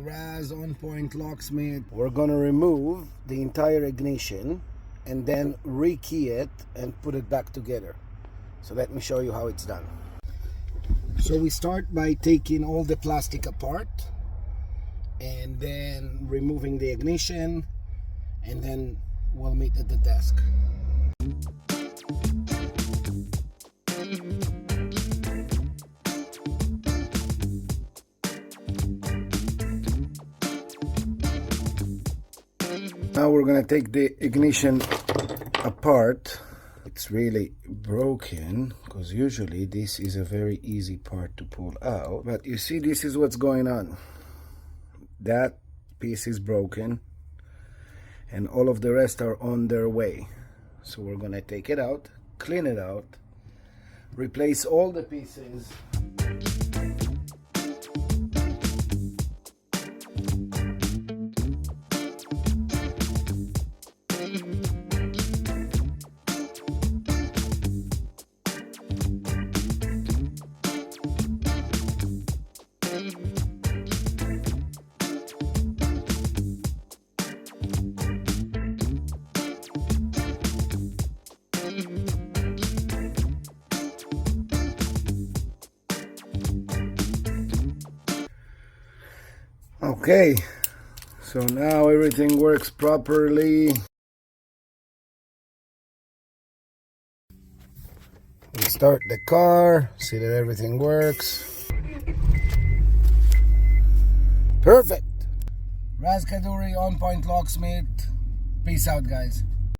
Raz OnPoint Locksmith. We're gonna remove the entire ignition and then rekey it and put it back together. So let me show you how it's done. So we start by taking all the plastic apart and then removing the ignition, and then we'll meet at the desk. Now we're gonna take the ignition apart. It's really broken because usually this is a very easy part to pull out, but you see, this is what's going on. That piece is broken and all of the rest are on their way. So we're gonna take it out, clean it out, replace all the pieces. Okay, so now everything works properly. We start the car, see that everything works. Perfect. Raz Kaduri, OnPoint Locksmith. Peace out, guys.